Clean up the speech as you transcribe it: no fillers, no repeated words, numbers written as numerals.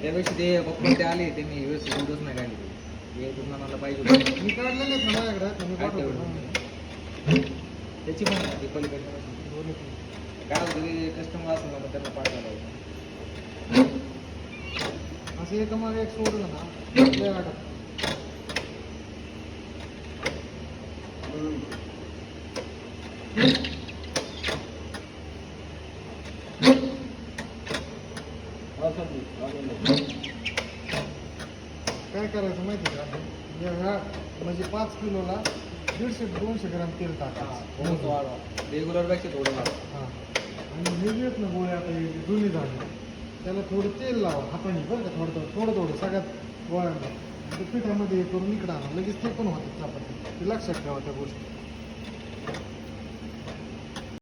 त्यापेक्षा ते पप्पा ते आले त्यांनी व्यवस्थित दूधच नाही काढली हे तुम्हाला पाहिजे मी काढलेले आहेत ना माझ्याकडे मी पाठवतो त्याची पण ती पलीकडे काय होतं ते कस्टमर असं मग त्यांना पाठवायला होतं असं एका मागे एक सोडलं ना आपल्या गाड्यात काय करायचं माहिती का ह्या म्हणजे 5 किलोला 150-200 ग्राम तेल टाकायचं रेग्युलर पेक्षा थोडं हां आणि वेगळेच ना गोळ्या आता हे जुनी झाली त्याला थोडं तेल लावा हाताने बरं का थोडं सगळ्यात गोळ्यांना ते पिठामध्ये हे करून इकडं आणा लगेच ते पण होतात चपाती ते लक्षात ठेवा त्या गोष्टी